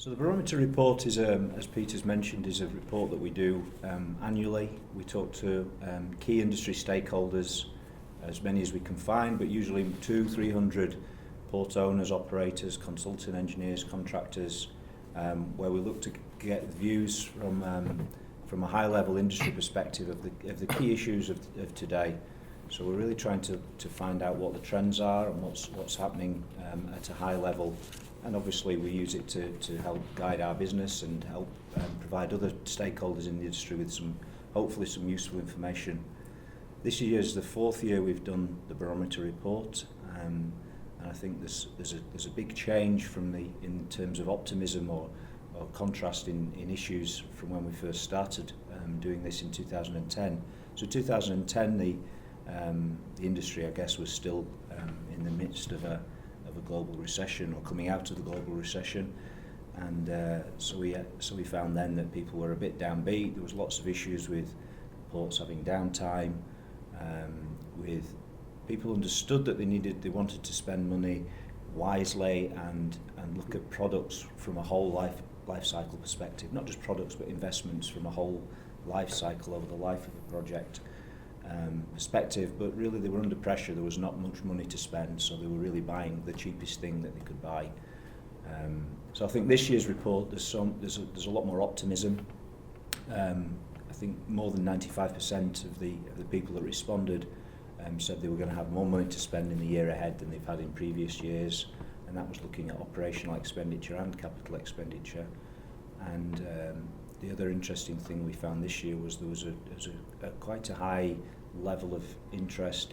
So the barometer report is, as Peter's mentioned, is a report that we do annually. We talk to key industry stakeholders, as many as we can find, but usually 200-300 port owners, operators, consulting engineers, contractors, where we look to get views from a high-level industry perspective of the key issues of today. So we're really trying to find out what the trends are and what's happening at a high level. And obviously we use it to help guide our business and help provide other stakeholders in the industry with hopefully some useful information. This year is the 4th year we've done the barometer report, and I think there's a big change in terms of optimism or contrast in issues from when we first started doing this in 2010. So 2010 the industry, I guess, was still in the midst of a global recession, or coming out of the global recession, and so we found then that people were a bit downbeat. There was lots of issues with ports having downtime, with people understood that they wanted to spend money wisely and look at products from a whole life cycle perspective, not just products but investments from a whole life cycle over the life of a project perspective. But really they were under pressure. There was not much money to spend, so they were really buying the cheapest thing that they could buy. So I think this year's report there's a lot more optimism. I think more than 95% of the people that responded said they were going to have more money to spend in the year ahead than they've had in previous years, and that was looking at operational expenditure and capital expenditure. And the other interesting thing we found this year was there was quite a high level of interest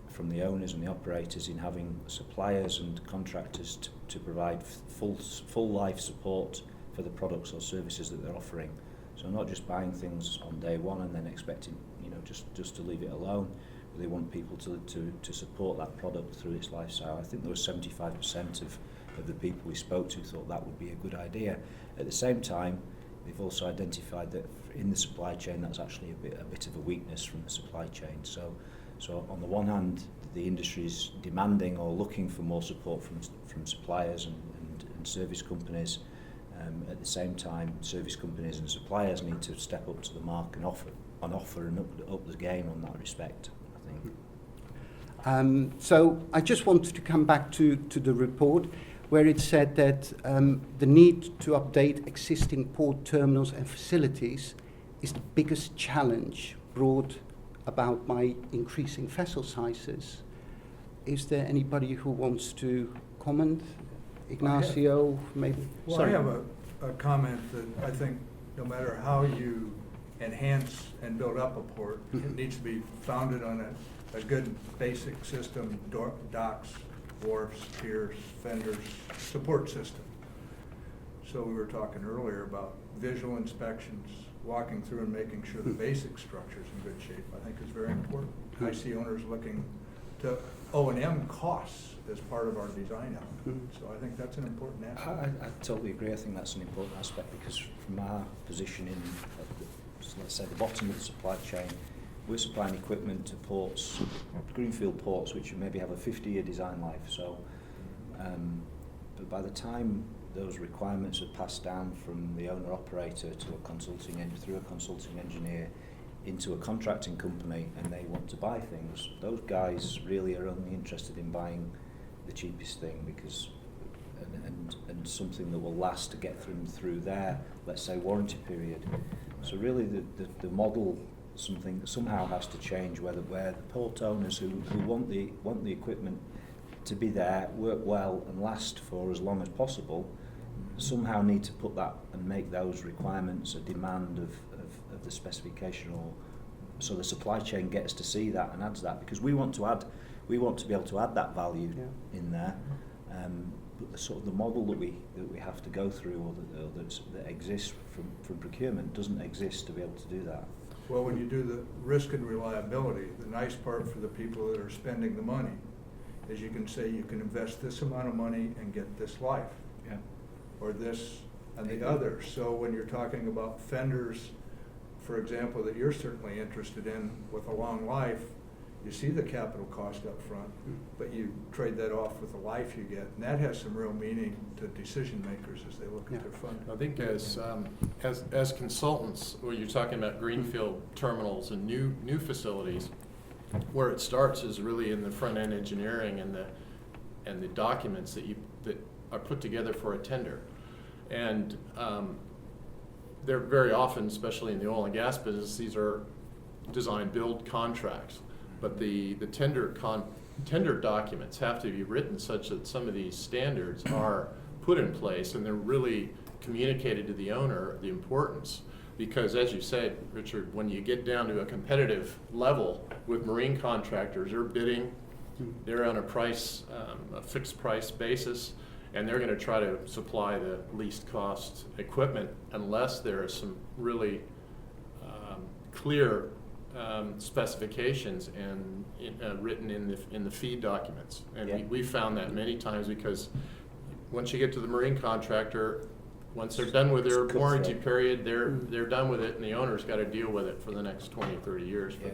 from the owners and the operators in having suppliers and contractors to provide full life support for the products or services that they're offering. So not just buying things on day one and then expecting, just to leave it alone, but they want people to support that product through its life cycle. I think there was 75% of the people we spoke to thought that would be a good idea. At the same time, they've also identified that in the supply chain that's actually a bit of a weakness from the supply chain. So on the one hand, the industry is demanding or looking for more support from suppliers and service companies. At the same time, service companies and suppliers need to step up to the mark and offer and up the game on that respect, I think. So I just wanted to come back to the report, where it said that the need to update existing port terminals and facilities is the biggest challenge brought about by increasing vessel sizes. Is there anybody who wants to comment? Ignacio, maybe? Well, sorry. I have a comment that I think no matter how you enhance and build up a port, it needs to be founded on a good basic system, docks, wharfs, piers, fenders, support system. So we were talking earlier about visual inspections, walking through and making sure the basic structure is in good shape, I think is very important. I see owners looking to O&M costs as part of our design element. So I think that's an important aspect. I totally agree. I think that's an important aspect, because from our position in, let's say, the bottom of the supply chain, we're supplying equipment to ports, greenfield ports, which maybe have a 50-year design life. So, but by the time those requirements are passed down from the owner-operator to through a consulting engineer into a contracting company, and they want to buy things, those guys really are only interested in buying the cheapest thing, because and something that will last to get them through their, let's say, warranty period. So really the model somehow has to change, where the port owners who want the equipment to be there, work well and last for as long as possible, somehow need to put that and make those requirements a demand of the specification, or so the supply chain gets to see that and adds that, because we want to be able to add that value in there. But the sort of the model that we have to go through, or that exists from procurement, doesn't exist to be able to do that. Well, when you do the risk and reliability, the nice part for the people that are spending the money is you can say you can invest this amount of money and get this life, or this and the other. So when you're talking about fenders, for example, that you're certainly interested in with a long life, you see the capital cost up front, but you trade that off with the life you get, and that has some real meaning to decision makers as they look at their fund. I think as consultants, when you're talking about greenfield terminals and new facilities, where it starts is really in the front end engineering and the documents that are put together for a tender, and they're very often, especially in the oil and gas business, these are design build contracts, but the tender documents have to be written such that some of these standards are put in place and they're really communicated to the owner the importance. Because as you said, Richard, when you get down to a competitive level with marine contractors, they're bidding, they're on a fixed price basis, and they're going to try to supply the least cost equipment unless there are some really clear specifications and written in the feed documents. And we found that many times, because once you get to the marine contractor, once they're done with their warranty period, they're done with it, and the owner's got to deal with it for the next 20, 30 years. For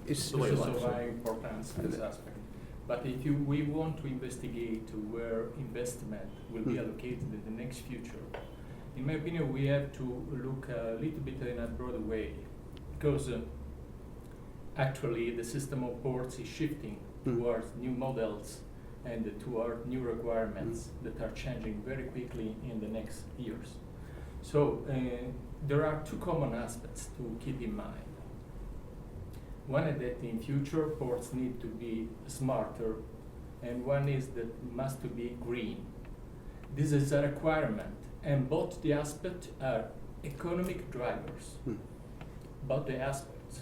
It's the way This life is is. very important, this aspect. But if we want to investigate where investment will be allocated in the next future, in my opinion, we have to look a little bit in a broader way, because actually the system of ports is shifting towards new models and toward new requirements that are changing very quickly in the next years. So there are two common aspects to keep in mind. One is that in future ports need to be smarter, and one is that must to be green. This is a requirement, and both the aspects are economic drivers, both the aspects.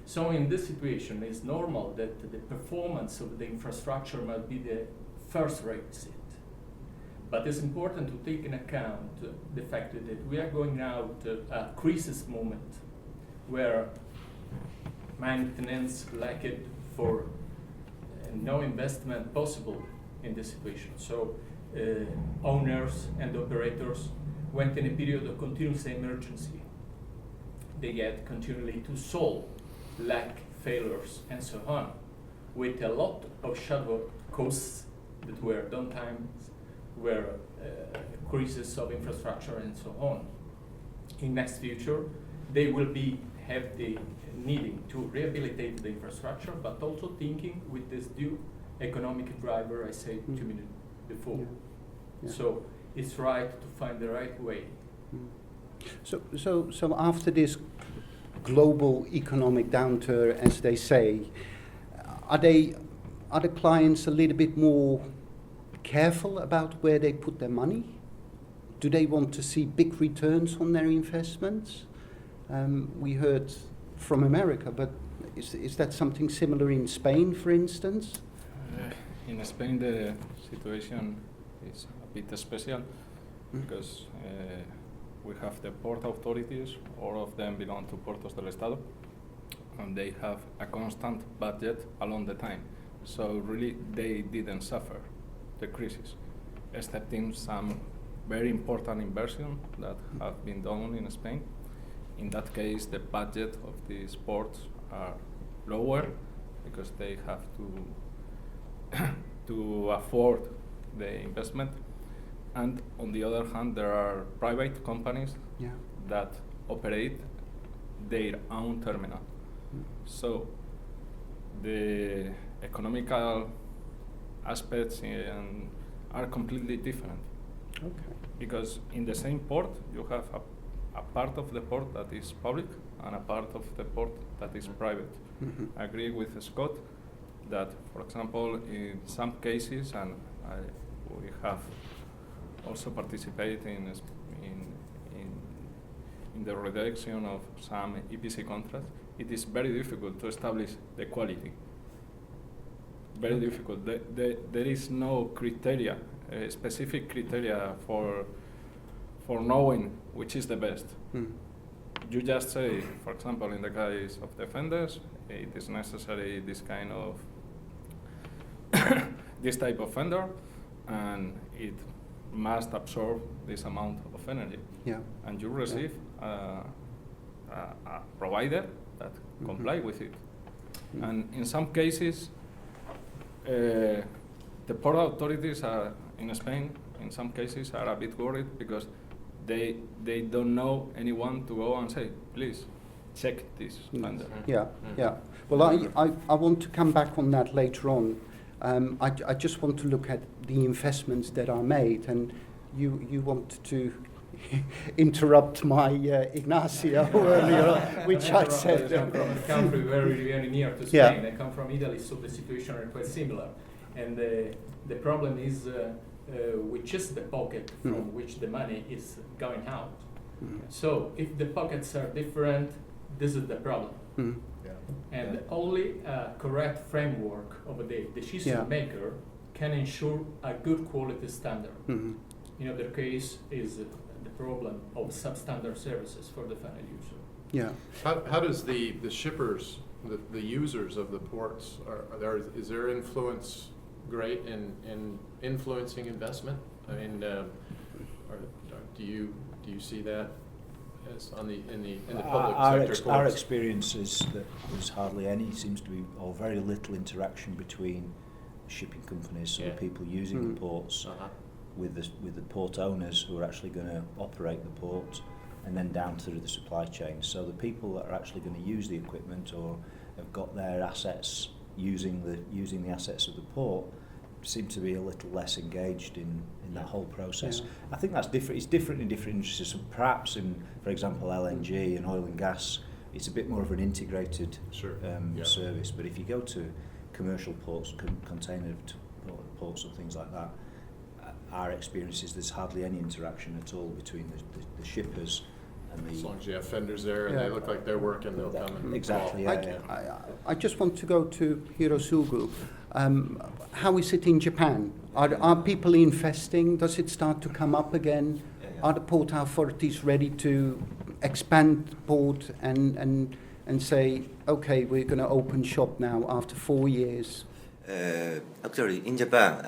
So in this situation, it's normal that the performance of the infrastructure must be the first requisite. But it's important to take into account the fact that we are going now to a crisis moment where maintenance lacked for no investment possible in this situation. So owners and operators went in a period of continuous emergency. They had continually to solve lack, failures, and so on, with a lot of shadow costs that were downtimes, were crises of infrastructure, and so on. In next future, they will have the needing to rehabilitate the infrastructure, but also thinking with this new economic driver I said 2 minutes before. So it's right to find the right way. So after this global economic downturn, as they say, are the clients a little bit more careful about where they put their money? Do they want to see big returns on their investments? We heard from America, but is that something similar in Spain, for instance? In Spain, the situation is a bit special because we have the port authorities, all of them belong to Puertos del Estado, and they have a constant budget along the time. So really, they didn't suffer the crisis, except in some very important inversions that have been done in Spain. In that case, the budget of these ports are lower because they have to afford the investment. And on the other hand, there are private companies that operate their own terminal. So the economical aspects are completely different. Okay. Because in the same port, you have a part of the port that is public and a part of the port that is private. I agree with Scott that, for example, in some cases, and we have also participated in the reduction of some EPC contracts, it is very difficult to establish the quality. Very difficult. There is no criteria, specific criteria for knowing which is the best. You just say, for example, in the case of the fenders, it is necessary this kind of this type of fender, and it must absorb this amount of energy. And you receive a provider that comply with it. And in some cases, the port authorities are in Spain. In some cases, are a bit worried because they don't know anyone to go and say, please check this vendor. Yeah, yeah. Well, I want to come back on that later on. I just want to look at the investments that are made, and you want to interrupt my Ignacio earlier, which I said. I come from a country very near to Spain. Yeah. I come from Italy, so the situation is quite similar. And the problem is with just the pocket from which the money is going out. So if the pockets are different, this is the problem. Yeah. And only a correct framework of the decision maker can ensure a good quality standard. In other case is the problem of substandard services for the final user. Yeah. How does the shippers, the users of the ports, is their influence great in influencing investment? I mean, do you see that as in the public sector? Our experience is that there's hardly any, seems to be, or very little interaction between shipping companies, so the people using the ports, with the port owners who are actually going to operate the port, and then down through the supply chain. So the people that are actually going to use the equipment or have got their assets using the assets of the port seem to be a little less engaged in that whole process. I think that's different. It's different in different industries. So perhaps in, for example, LNG and oil and gas, it's a bit more of an integrated service. But if you go to commercial ports, container ports and things like that, our experience is there's hardly any interaction at all between the shippers and the... As long as you have vendors there and they look like they're working, they'll come and exactly. I just want to go to Hirosugu. How is it in Japan? Are people investing? Does it start to come up again? Are the port authorities ready to expand the port and say, okay, we're going to open shop now after 4 years? Actually, in Japan,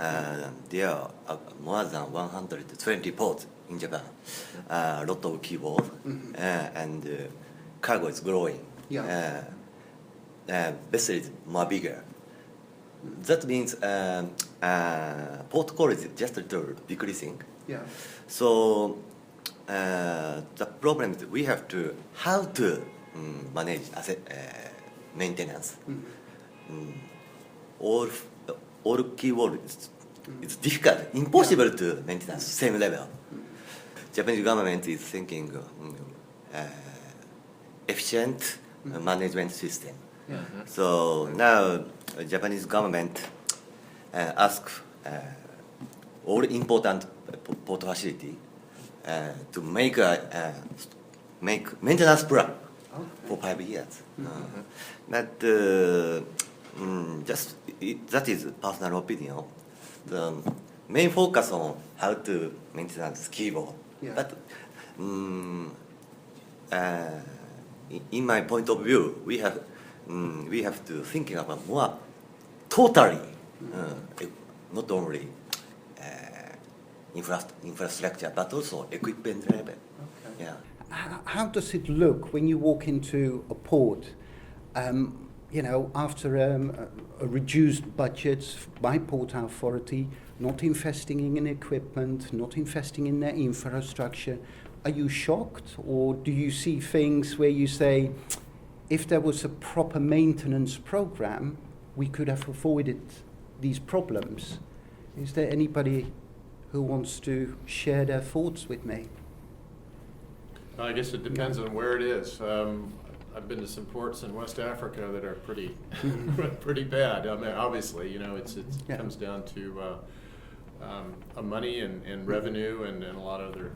there are more than 120 ports in Japan. A lot of keyboard, and cargo is growing. Vessel is more bigger. That means port quality is just a little decreasing. So the problem is we have to how to manage asset maintenance. All keyword is difficult, impossible to maintain same level. Japanese government is thinking efficient management system. So now Japanese government ask all important port facility to make maintenance plan for 5 years. But that is personal opinion. The main focus on how to maintain keyboard. But in my point of view, we have to thinking about more totally, not only infrastructure but also equipment level. How does it look when you walk into a port? After a reduced budget by port authority, not investing in equipment, not investing in their infrastructure, are you shocked, or do you see things where you say, if there was a proper maintenance program, we could have avoided these problems? Is there anybody who wants to share their thoughts with me? I guess it depends on where it is. I've been to some ports in West Africa that are pretty pretty bad. I mean, obviously, it comes down to money and revenue and a lot of other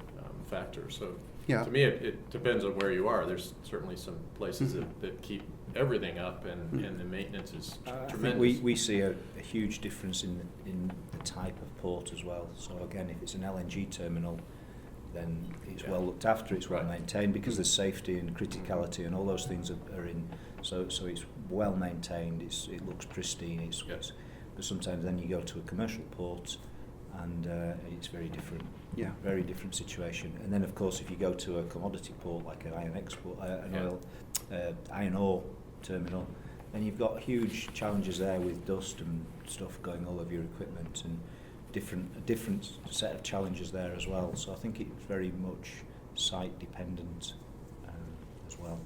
factors. So to me, it depends on where you are. There's certainly some places that keep everything up and the maintenance is tremendous. I think we see a huge difference in the type of port as well. So again, if it's an LNG terminal, then it's well looked after, it's well maintained, because there's safety and criticality and all those things are in. So it's well maintained. It looks pristine. But sometimes then you go to a commercial port, and it's very different. Very different situation. And then of course, if you go to a commodity port like an iron ore terminal, and you've got huge challenges there with dust and stuff going all over your equipment, and a different set of challenges there as well. So I think it's very much site dependent as well.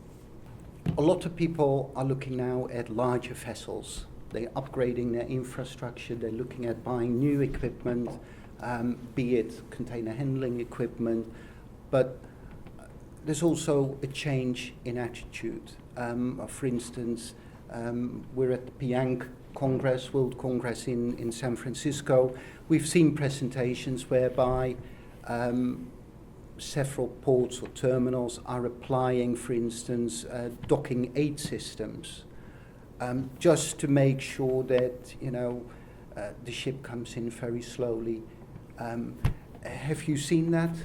A lot of people are looking now at larger vessels. They're upgrading their infrastructure, they're looking at buying new equipment, be it container handling equipment, but there's also a change in attitude. For instance, we're at the PIANC Congress, World Congress in San Francisco. We've seen presentations whereby several ports or terminals are applying, for instance, docking aid systems, just to make sure that, you know, the ship comes in very slowly. Have you seen that?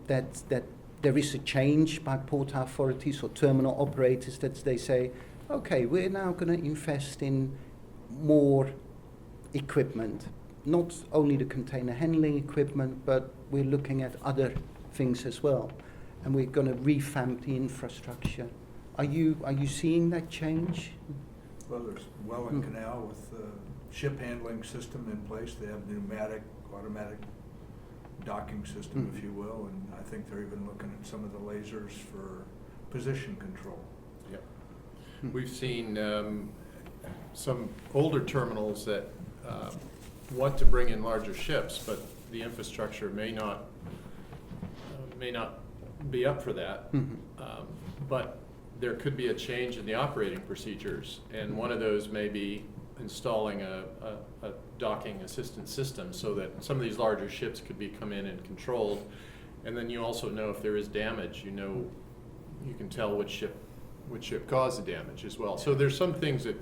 That there is a change by port authorities or terminal operators that they say, okay, we're now going to invest in more equipment, not only the container handling equipment, but we're looking at other things as well, and we're going to revamp the infrastructure. Are you seeing that change? Well, there's Welland Canal with the ship handling system in place. They have pneumatic, automatic docking system, if you will, and I think they're even looking at some of the lasers for position control. Yeah. We've seen some older terminals that want to bring in larger ships, but the infrastructure may not be up for that. But there could be a change in the operating procedures, and one of those may be installing a docking assistance system so that some of these larger ships could be come in and controlled, and then you also know if there is damage, you know, you can tell which ship caused the damage as well. So there's some things that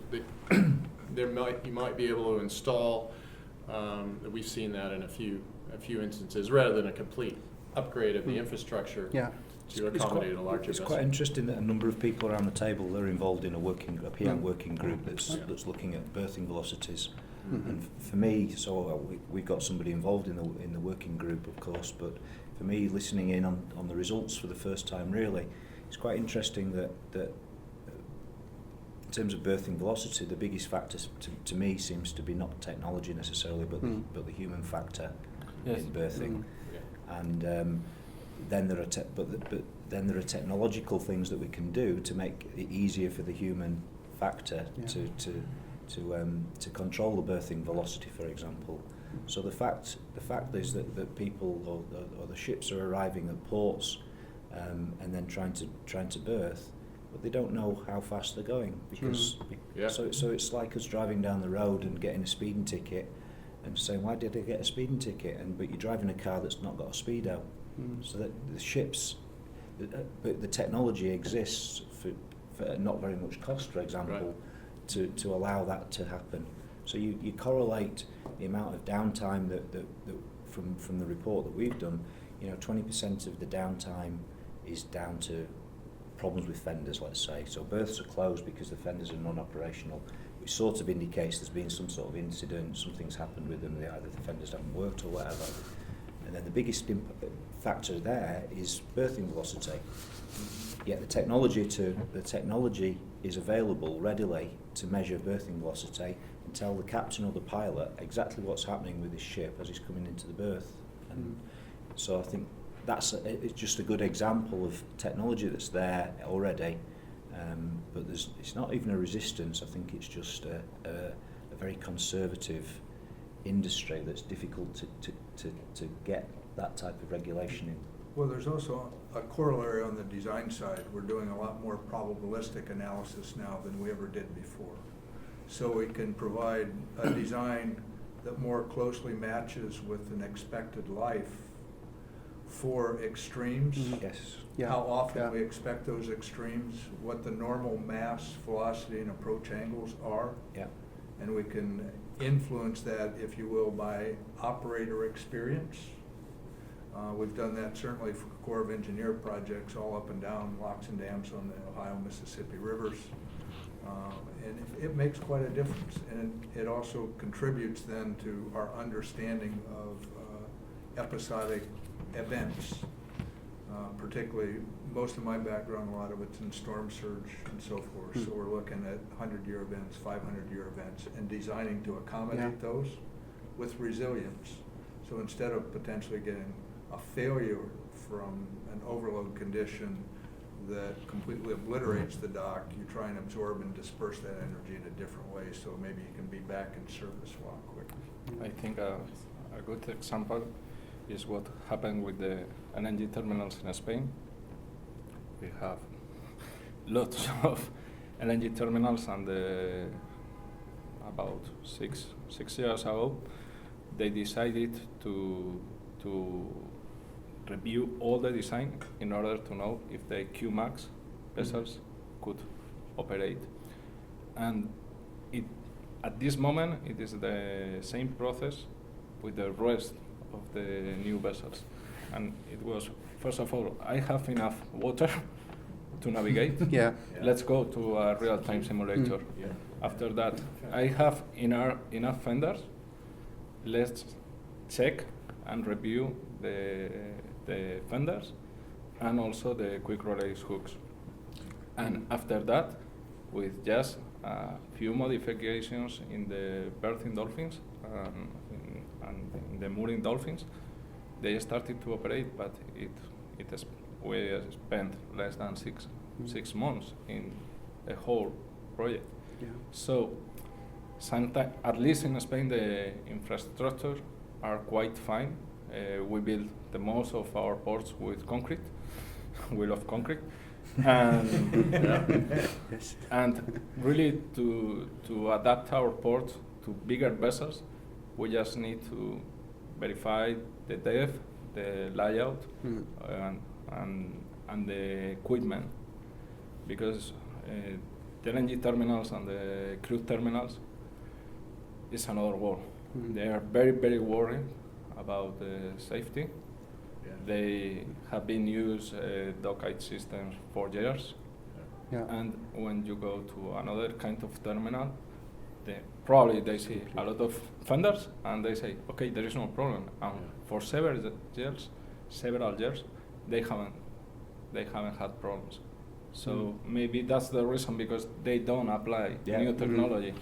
you might be able to install. That we've seen that in a few instances, rather than a complete upgrade of the infrastructure to accommodate a larger vessel. It's quite interesting that a number of people around the table, they're involved in a PIANC working group that's looking at berthing velocities. And for me, so we've got somebody involved in the working group, of course, but for me, listening in on the results for the first time, really, it's quite interesting that in terms of berthing velocity, the biggest factor to me seems to be not technology necessarily, but the human factor in berthing. And then there are technological things that we can do to make it easier for the human factor to control the berthing velocity, for example. So the fact is that people or the ships are arriving at ports and then trying to berth, but they don't know how fast they're going, because so it's like us driving down the road and getting a speeding ticket and saying, why did I get a speeding ticket? But you're driving a car that's not got a speedo. So that the ships, but the technology exists for not very much cost, for example, to allow that to happen. So you correlate the amount of downtime that from the report that we've done, 20% of the downtime is down to problems with fenders, let's say. So berths are closed because the fenders are non-operational, which sort of indicates there's been some sort of incident, something's happened with them, either the fenders haven't worked or whatever. And then the biggest factor there is berthing velocity. Yet the technology is available readily to measure berthing velocity and tell the captain or the pilot exactly what's happening with his ship as he's coming into the berth. And so I think it's just a good example of technology that's there already, but it's not even a resistance. I think it's just a very conservative industry that's difficult to get that type of regulation in. Well, there's also a corollary on the design side. We're doing a lot more probabilistic analysis now than we ever did before. So we can provide a design that more closely matches with an expected life for extremes. Yes. How often we expect those extremes, what the normal mass, velocity, and approach angles are. And we can influence that, if you will, by operator experience. We've done that certainly for Corps of Engineer projects all up and down locks and dams on the Ohio, Mississippi rivers. And it makes quite a difference. And it also contributes then to our understanding of episodic events. Particularly, most of my background, a lot of it's in storm surge and so forth. So we're looking at 100-year events, 500-year events, and designing to accommodate those with resilience. So instead of potentially getting a failure from an overload condition that completely obliterates the dock, you try and absorb and disperse that energy in a different way, so maybe you can be back in service a lot quicker. I think a good example is what happened with the LNG terminals in Spain. We have lots of LNG terminals, and about six years ago, they decided to review all the design in order to know if the QMAX vessels could operate. And at this moment, it is the same process with the rest of the new vessels. And it was, first of all, I have enough water to navigate. Let's go to a real-time simulator. After that, I have enough fenders. Let's check and review the fenders and also the quick release hooks. And after that, with just a few modifications in the berthing dolphins and in the mooring dolphins, they started to operate, but we spent less than six months in a whole project. So sometimes, at least in Spain, the infrastructure are quite fine. We build the most of our ports with concrete. We love concrete. And, and really to adapt our port to bigger vessels, we just need to verify the depth, the layout, and the equipment, because the LNG terminals and the cruise terminals is another world. They are very, very worried about the safety. They have been used dockite systems for years. And when you go to another kind of terminal, probably they see a lot of fenders and they say, okay, there is no problem. And for several years, they haven't had problems. So maybe that's the reason, because they don't apply new technology.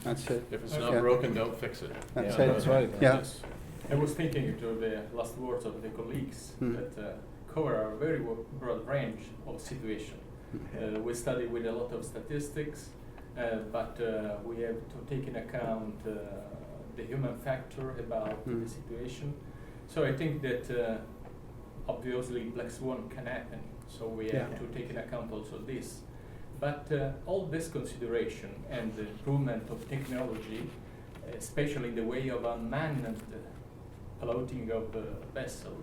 That's it. If it's not broken, don't fix it. That's right. I was thinking to the last words of the colleagues that cover a very broad range of situations. We study with a lot of statistics, but we have to take into account the human factor about the situation. So I think that obviously black swan can happen, so we have to take into account also this. But all this consideration and the improvement of technology, especially in the way of unmanned piloting of a vessel,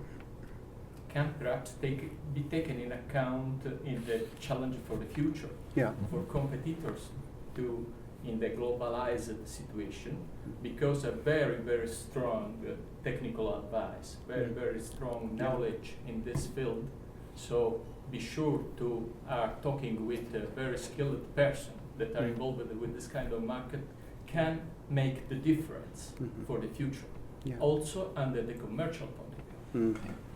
can perhaps be taken in account in the challenge for the future, for competitors to in the globalized situation, because a very, very strong technical advice, very, very strong knowledge in this field. So be sure to talking with a very skilled person that are involved with this kind of market can make the difference for the future. Also under the commercial point of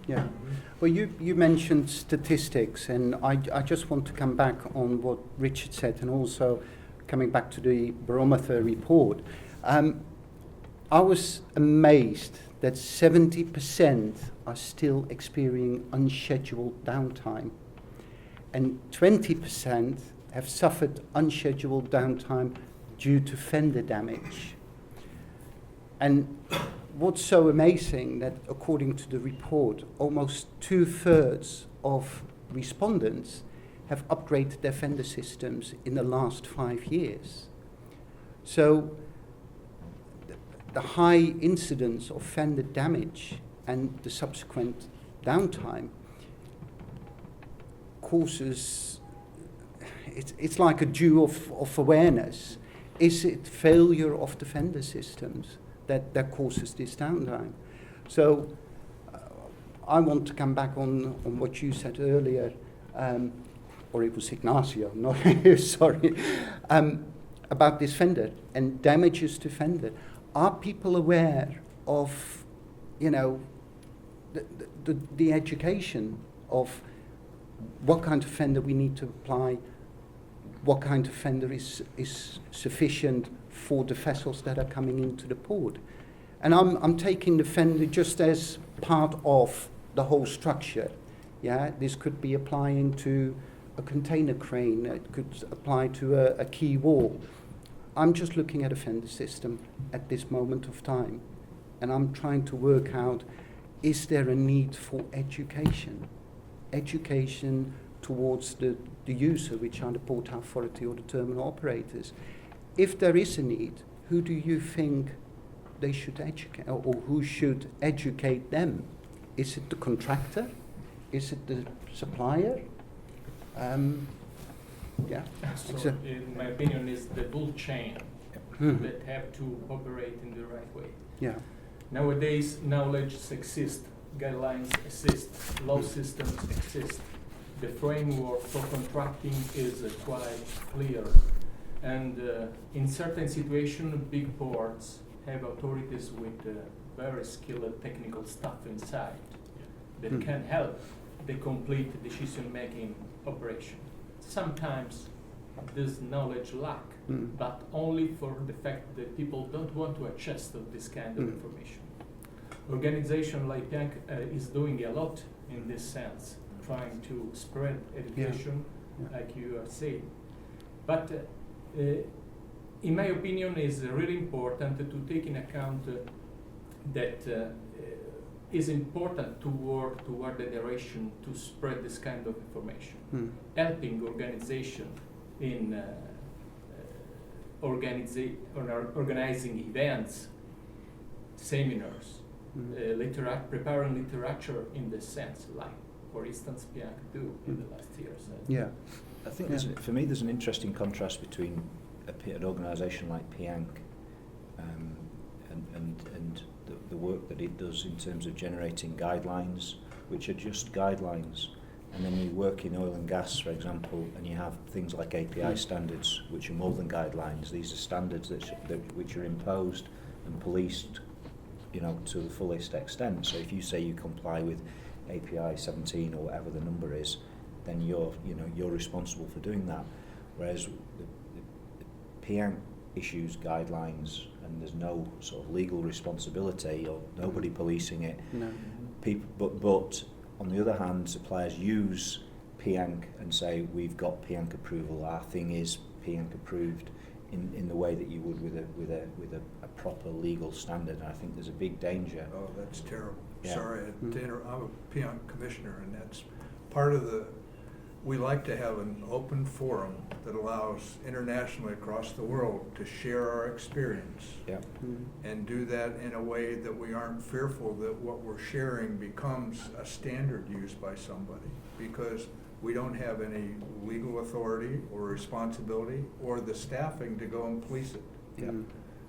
view. Well, you mentioned statistics, and I just want to come back on what Richard said, and also coming back to the barometer report. I was amazed that 70% are still experiencing unscheduled downtime, and 20% have suffered unscheduled downtime due to fender damage. And what's so amazing that according to the report, almost 2/3 of respondents have upgraded their fender systems in the last 5 years. So the high incidence of fender damage and the subsequent downtime causes, it's like a due of awareness. Is it failure of the fender systems that causes this downtime? So I want to come back on what you said earlier, or it was Ignacio, no, sorry, about this fender and damages to fender. Are people aware of, the education of what kind of fender we need to apply, what kind of fender is sufficient for the vessels that are coming into the port. And I'm taking the fender just as part of the whole structure. Yeah, this could be applying to a container crane, it could apply to a quay wall. I'm just looking at a fender system at this moment of time, and I'm trying to work out, is there a need for education? Education towards the user, which are the port authority or the terminal operators. If there is a need, who do you think they should educate, or who should educate them? Is it the contractor? Is it the supplier? Yeah. So, in my opinion, is the full chain that have to operate in the right way. Yeah. Nowadays, knowledge exists, guidelines exist, law systems exist. The framework for contracting is quite clear. And in certain situations, big ports have authorities with very skilled technical staff inside that can help the complete decision-making operation. Sometimes this knowledge lack, but only for the fact that people don't want to access to this kind of information. Organization like PIANC is doing a lot in this sense, trying to spread education, like you are saying. But in my opinion, it's really important to take in account that it's important to work toward the direction to spread this kind of information, helping organization in organizing events, seminars, preparing literature in this sense, like, for instance, PIANC do in the last years. Yeah. I think for me there's an interesting contrast between an organisation like PIANC and the work that it does in terms of generating guidelines, which are just guidelines. And then you work in oil and gas, for example, and you have things like API standards, which are more than guidelines. These are standards which are imposed and policed, to the fullest extent. So if you say you comply with API 17 or whatever the number is, then you're responsible for doing that. Whereas the PIANC issues guidelines, and there's no sort of legal responsibility or nobody policing it. No. But on the other hand, suppliers use PIANC and say, we've got PIANC approval, our thing is PIANC approved in the way that you would with a proper legal standard. And I think there's a big danger. Oh, that's terrible. Yeah. Sorry, I'm a PIANC commissioner, and that's part of we like to have an open forum that allows internationally across the world to share our experience. Yeah. And do that in a way that we aren't fearful that what we're sharing becomes a standard used by somebody, because we don't have any legal authority or responsibility or the staffing to go and police it. Yeah.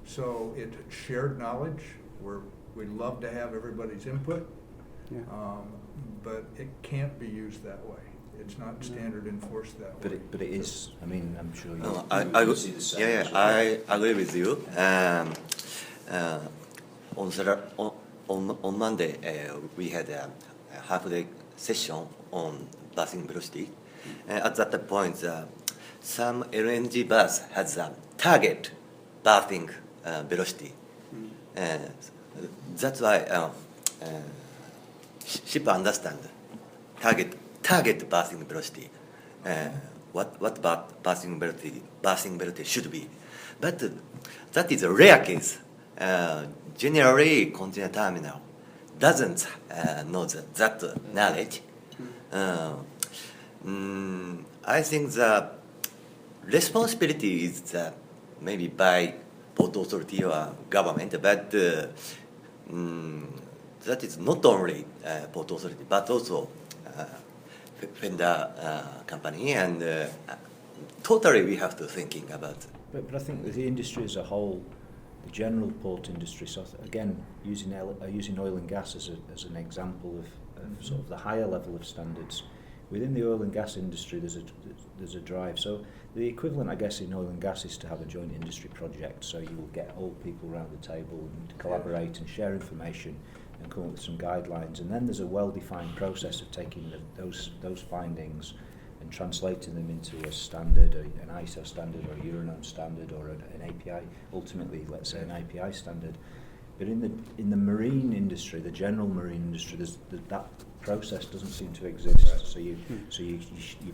So it's shared knowledge where we love to have everybody's input, but it can't be used that way. It's not standard enforced that way. But it is. I mean, I'm sure you. No, you see the same. yeah, I agree with you. On Monday, we had a half-day session on bathing velocity. At that point, some LNG berths has a target bathing velocity. That's why ship understand target bathing velocity. What bathing velocity should be, but that is a rare case. Generally, container terminal doesn't know that knowledge. I think the responsibility is maybe by port authority or government, but that is not only port authority, but also vendor company, and totally we have to thinking about. But I think with the industry as a whole, the general port industry, so again, using oil and gas as an example of sort of the higher level of standards, within the oil and gas industry there's a drive. So the equivalent, I guess, in oil and gas is to have a joint industry project, so you will get all people around the table and collaborate and share information and come up with some guidelines. And then there's a well-defined process of taking those findings and translating them into a standard, an ISO standard or a Euronorm standard or an API, ultimately, let's say, an API standard. But in the marine industry, the general marine industry, that process doesn't seem to exist. Right. So you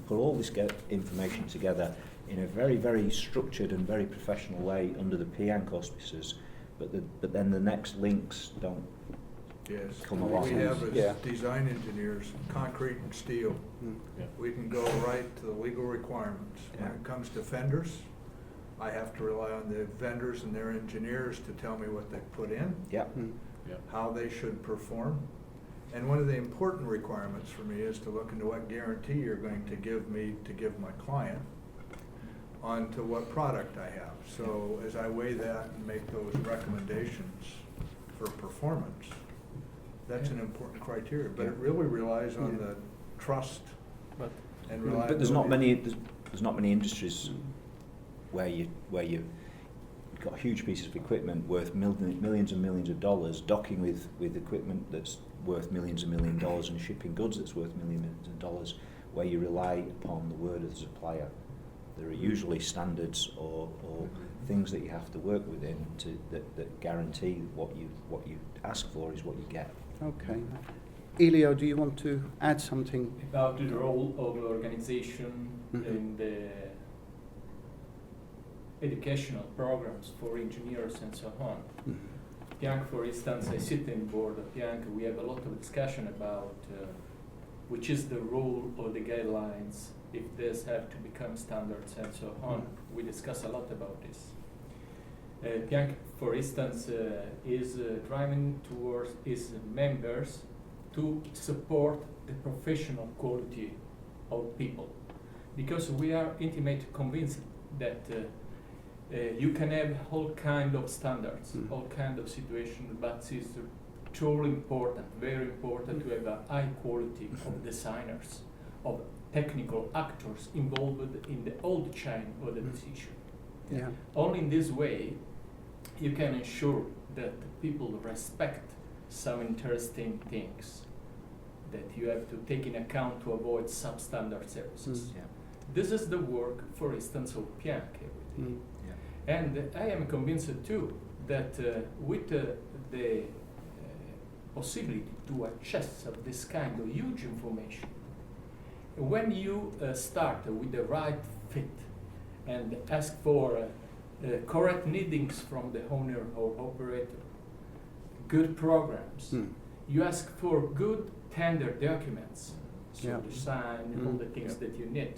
put all this information together in a very, very structured and very professional way under the PIANC auspices, but then the next links don't Yes. come What along. we have as Yeah. design engineers, concrete and steel. Yeah. We can go right to the legal requirements. When Yeah. it comes to fenders, I have to rely on the vendors and their engineers to tell me what they put in, Yeah. Yeah. how they should perform. And one of the important requirements for me is to look into what guarantee you're going to give me to give my client onto what product I have. So as I weigh that and make those recommendations for performance, that's an important criteria. But it really relies on the trust But and reliability. But there's not many industries where you've got a huge piece of equipment worth millions and millions of dollars, docking with equipment that's worth millions and millions of dollars, and shipping goods that's worth millions of dollars, where you rely upon the word of the supplier. There are usually standards or things that you have to work within that guarantee what you ask for is what you get. Okay. Elio, do you want to add something? About the role of organization in the educational programs for engineers and so on. PIANC, for instance, I sit in board of PIANC. We have a lot of discussion about which is the role of the guidelines, if these have to become standards and so on. We discuss a lot about this. PIANC, for instance, is driving towards its members to support the professional quality of people, because we are intimately convinced that you can have all kind of standards, all kind of situations, but it's truly important, very important to have a high quality of designers, of technical actors involved in the whole chain of the decision. Yeah. Only in this way you can ensure that people respect some interesting things that you have to take in account to avoid substandard services. Yeah. This is the work, for instance, of PIANC. And I am convinced too that with the possibility to access of this kind of huge information, when you start with the right fit and ask for correct needings from the owner or operator, good programs, you ask for good tender documents, so Yeah. design, all the things that you need.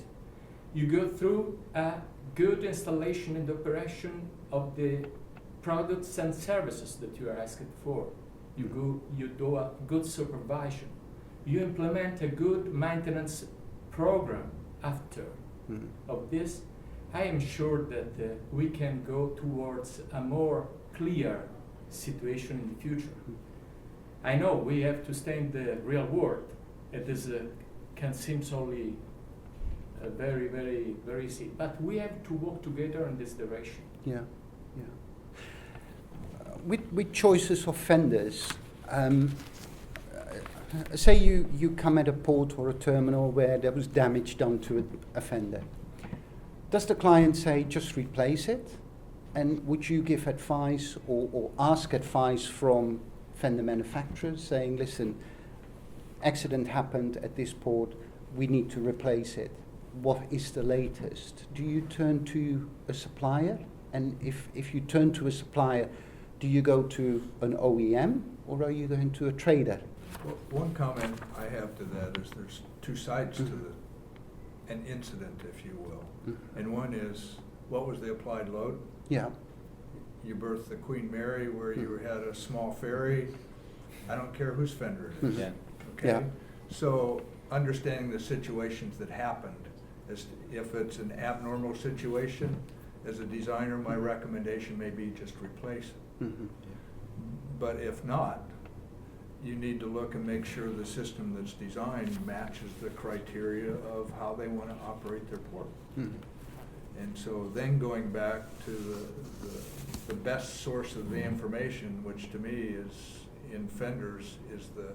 You go through a good installation and operation of the products and services that you are asking for. You do a good supervision. You implement a good maintenance program after of this. I am sure that we can go towards a more clear situation in the future. I know we have to stay in the real world. It is can seem only very, very, very easy, but we have to work together in this direction. Yeah, yeah. With choices of vendors, say you come at a port or a terminal where there was damage done to a fender. Does the client say just replace it? And would you give advice or ask advice from fender manufacturers saying, listen, accident happened at this port, we need to replace it. What is the latest? Do you turn to a supplier? And if you turn to a supplier, do you go to an OEM or are you going to a trader? Well, one comment I have to that is there's two sides to an incident, if you will. And one is, what was the applied load? Yeah. You berthed the Queen Mary where you had a small ferry. I don't care whose fender it is. Yeah. Okay? Yeah. So understanding the situations that happened, if it's an abnormal situation, as a designer, my recommendation may be just replace it. But if not, you need to look and make sure the system that's designed matches the criteria of how they want to operate their port. And so then going back to the best source of the information, which to me is in fenders is the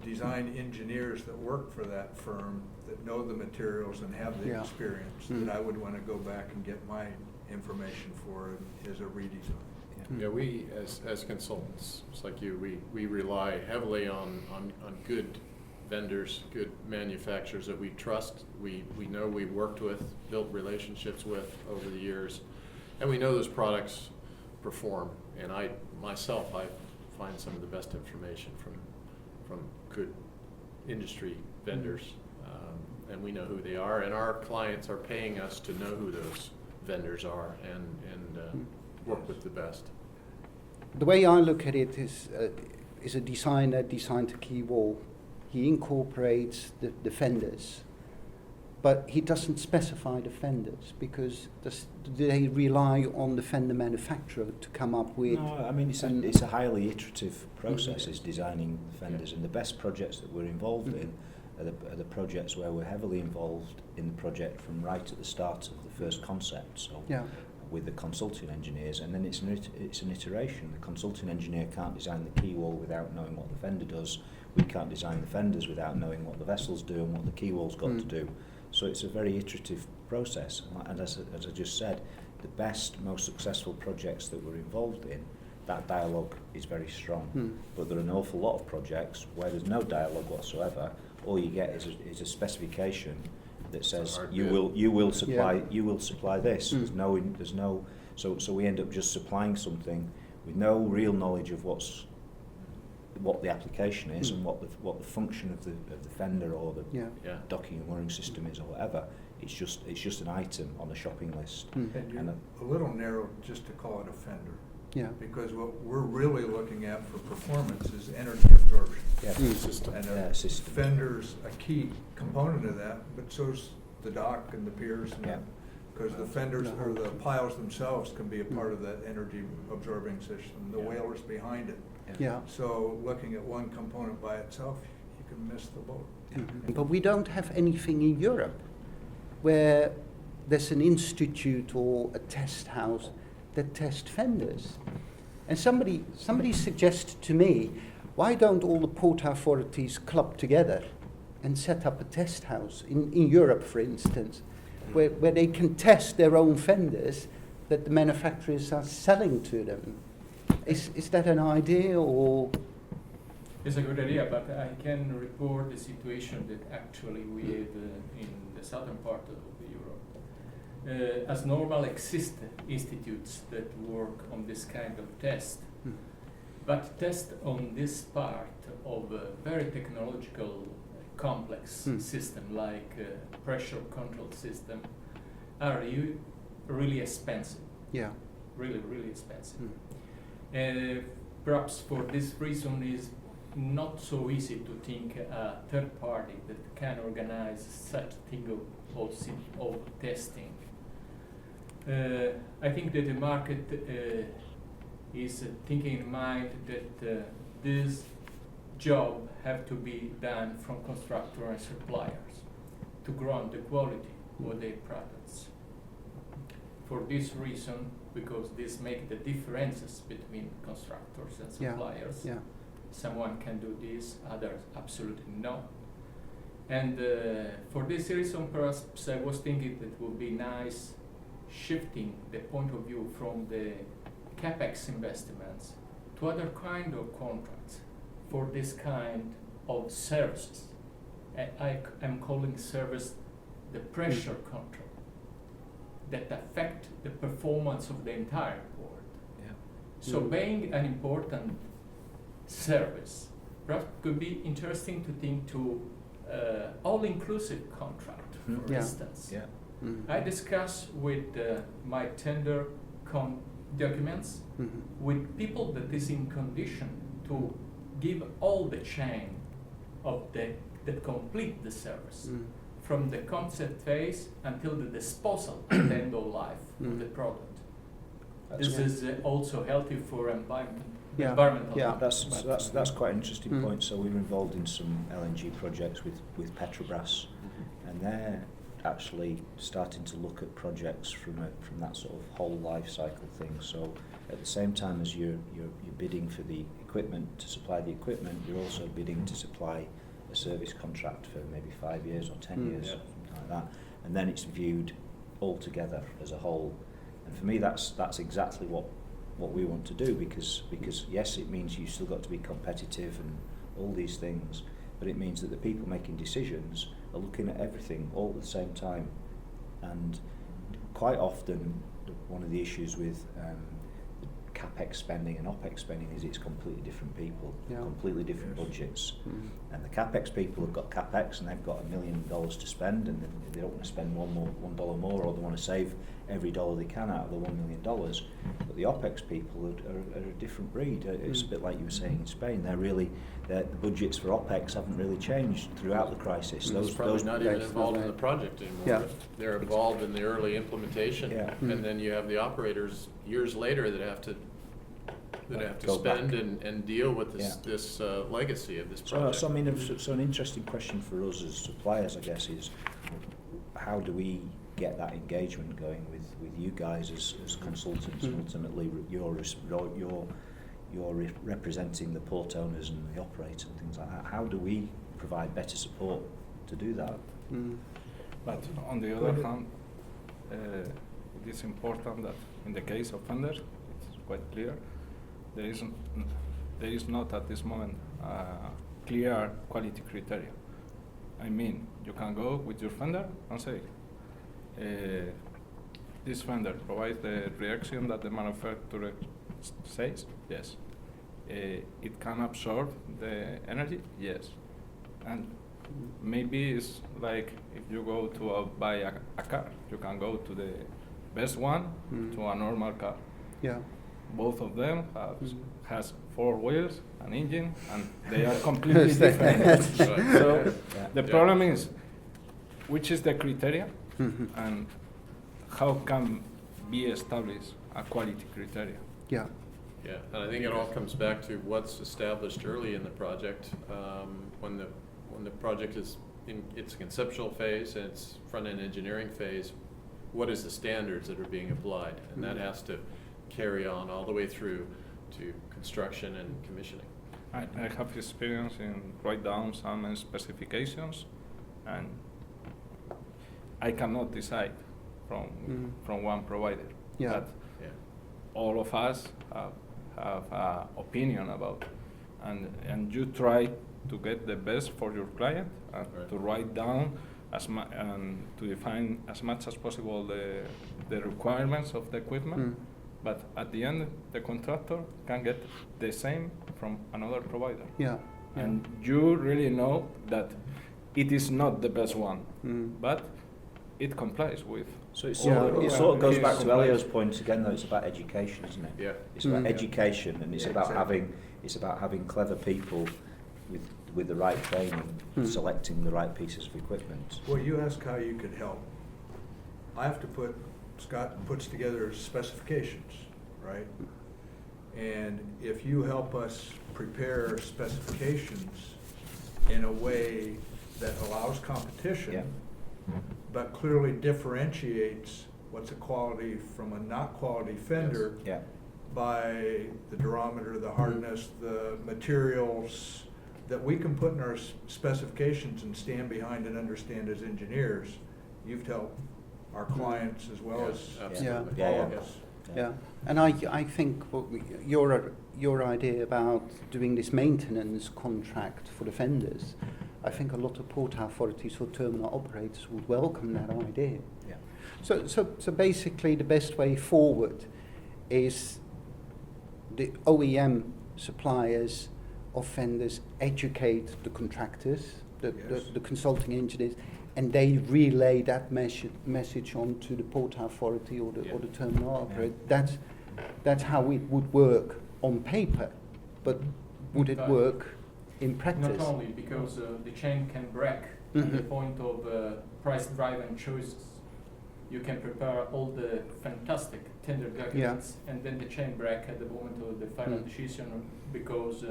design engineers that work for that firm that know the materials and have the Yeah. experience Mm. that I would want to go back and get my information for as a redesign. Yeah, we, as consultants, just like you, we rely heavily on good vendors, good manufacturers that we trust, we know we've worked with, built relationships with over the years, and we know those products perform. And I find some of the best information from good industry vendors, and we know who they are, and our clients are paying us to know who those vendors are and work with the best. The way I look at it is a designer designed a key wall. He incorporates the fenders, but he doesn't specify the fenders because they rely on the fender manufacturer to come up with. No, I mean it's a highly iterative process. Is designing fenders, and the best projects that we're involved in are the projects where we're heavily involved in the project from right at the start of the first concept. So. Yeah. With the consulting engineers, and then it's an iteration. The consulting engineer can't design the key wall without knowing what the fender does. We can't design the fenders without knowing what the vessels do and what the key wall's got to do. So it's a very iterative process. And as I just said, the best, most successful projects that we're involved in, that dialogue is very strong. But there are an awful lot of projects where there's no dialogue whatsoever. All you get is a specification that says you will supply this. There's no so we end up just supplying something with no real knowledge of what the application is and what the function of the fender or the docking and mooring system is or whatever. It's just an item on the shopping list. And you're a little narrow just to call it a fender. Yeah. Because what we're really looking at for performance is energy absorption. Yeah. System. And system. fender's a key component of that, but so's the dock and the piers. Because the fenders or the piles themselves can be a part of that energy absorbing system, the whalers behind it. Yeah. So looking at one component by itself, you can miss the boat. But we don't have anything in Europe where there's an institute or a test house that test fenders. And somebody suggested to me, why don't all the port authorities club together and set up a test house in Europe, for instance, where they can test their own fenders that the manufacturers are selling to them? Is that an idea, or? It's a good idea, but I can report the situation that actually we have in the southern part of Europe. As normal exist institutes that work on this kind of test, but test on this part of a very technological complex system like pressure control system are really expensive. Yeah. Really, really expensive. Perhaps for this reason is not so easy to think a third party that can organize such thing of testing. I think that the market is thinking in mind that this job have to be done from constructor and suppliers to grant the quality of their products. For this reason, because this make the differences between constructors and suppliers. Yeah. Someone can do this, others absolutely no. And for this reason, perhaps I was thinking that it would be nice shifting the point of view from the capex investments to other kind of contracts for this kind of services. I am calling service the pressure control that affect the performance of the entire port. Yeah. So being an important service, perhaps could be interesting to think to all-inclusive contract, for instance. Yeah. I discuss with my tender documents with people that is in condition to give all the chain of that complete the service from the concept phase until the disposal at the end of life of the product. This is also healthy for environmental. Yeah. That's quite an interesting point. So we were involved in some LNG projects with Petrobras, and actually starting to look at projects from that sort of whole life cycle thing. So at the same time as you're bidding for the equipment, to supply the equipment, you're also bidding to supply a service contract for maybe 5 years or 10 years, Yeah. something like that. And then it's viewed all together as a whole. And for me, that's exactly what we want to do, because yes, it means you still got to be competitive and all these things, but it means that the people making decisions are looking at everything all at the same time. And quite often, one of the issues with CapEx spending and OpEx spending is it's completely different people, completely different budgets. And the CapEx people have got CapEx and they've got $1 million to spend, and they don't want to spend $1 more, or they want to save every dollar they can out of the $1 million. But the OpEx people are a different breed. It's a bit like you were saying in Spain. The budgets for OpEx haven't really changed throughout the crisis. Those probably not even involved in the project anymore. Yeah. They're involved in the early implementation, and then you have the operators years later that have to Go spend back. and deal with this legacy of this project. So I mean, so an interesting question for us as suppliers, I guess, is how do we get that engagement going with you guys as consultants? And ultimately, you're representing the port owners and the operator and things like that. How do we provide better support to do that? But on the other hand, it is important that in the case of vendors, it's quite clear, there is not at this moment clear quality criteria. I mean, you can go with your vendor and say, this vendor provides the reaction that the manufacturer says, yes. It can absorb the energy, yes. And maybe it's like if you go to buy a car, you can go to the best one to a normal car. Yeah. Both of them has 4 wheels, an engine, and they are completely different. So the problem is, which is the criteria, and how can be established a quality criteria? Yeah. Yeah, and I think it all comes back to what's established early in the project, when the project is in its conceptual phase and its front-end engineering phase. What is the standards that are being applied, and that has to carry on all the way through to construction and commissioning. I have experience in write down some specifications, and I cannot decide from one provider. Yeah. But all of us have an opinion about, and you try to get the best for your client and to write down and to define as much as possible the requirements of the equipment. But at the end, the contractor can get the same from another provider. Yeah. And you really know that it is not the best one, but it complies with. So it Yeah. sort of goes It back to complies. Elio's point again, though. It's about education, isn't it? Yeah. It's about education, and it's about exactly. having clever people with the right training, selecting the right pieces of equipment. Well, you ask how you could help. Scott puts together specifications, right? And if you help us prepare specifications in a way that allows competition, but clearly differentiates what's a quality from a not quality fender by the durometer, the hardness, the materials that we can put in our specifications and stand behind and understand as engineers, you've helped our clients as well as absolutely. all of us. Yeah, and I think your idea about doing this maintenance contract for the vendors, I think a lot of port authorities or terminal operators would welcome that idea. Yeah. So basically the best way forward is the OEM suppliers of vendors educate the contractors, the consulting engineers, and they relay that message on to the port authority or the terminal operator. That's how it would work on paper, but would it work in practice? Not only because the chain can break at the point of price-driven choices. You can prepare all the fantastic tender documents, and then the chain break at the moment of the final decision because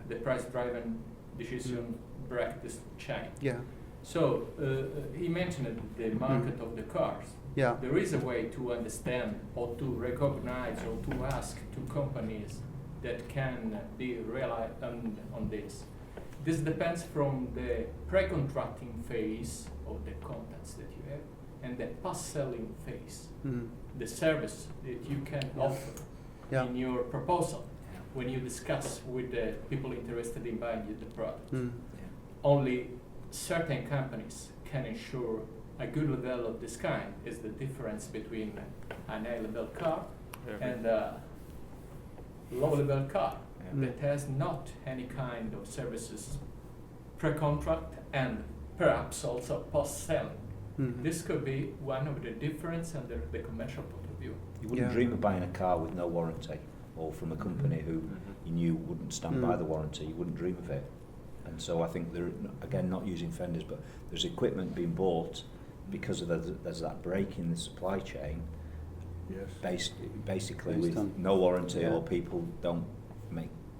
the price-driven decision break this chain. Yeah. So he mentioned the market of the cars. Yeah. There is a way to understand or to recognize or to ask to companies that can be relied on this. This depends from the pre-contracting phase of the contacts that you have and the post-selling phase, the service that you can offer in your proposal when you discuss with the people interested in buying the product. Only certain companies can ensure a good level of this kind. Is the difference between an high-level car and a low-level car that has not any kind of services pre-contract and perhaps also post-selling. This could be one of the difference under the commercial point of view. You wouldn't dream of buying a car with no warranty, or from a company who you knew wouldn't stand by the warranty. You wouldn't dream of it. And so I think they're, again, not using fenders, but there's equipment being bought because of there's that break in the supply chain. Yes. Basically Based with on- no warranty, or people don't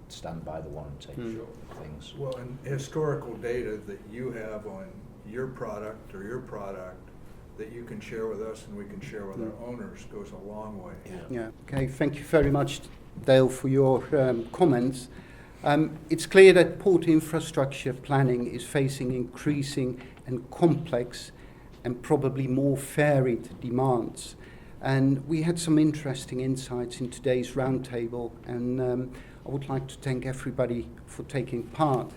stand by the warranty things. Well, and historical data that you have on your product or your product that you can share with us and we can share with our owners goes a long way. Yeah. Okay. Thank you very much, Dale, for your comments. It's clear that port infrastructure planning is facing increasing and complex and probably more varied demands. And we had some interesting insights in today's roundtable, and I would like to thank everybody for taking part.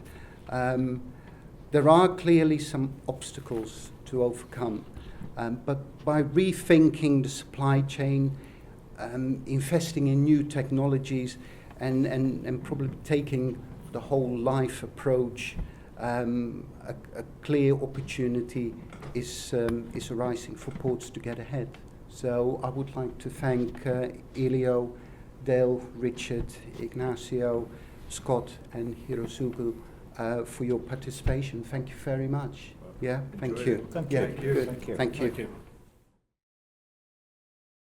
There are clearly some obstacles to overcome, but by rethinking the supply chain, investing in new technologies, and probably taking the whole life approach, a clear opportunity is arising for ports to get ahead. So I would like to thank Elio, Dale, Richard, Ignacio, Scott, and Hirosugu for your participation. Thank you very much. Yeah, thank Enjoyed you. it. Thank Yeah, you. good. Thank you. Thank you. Thank you.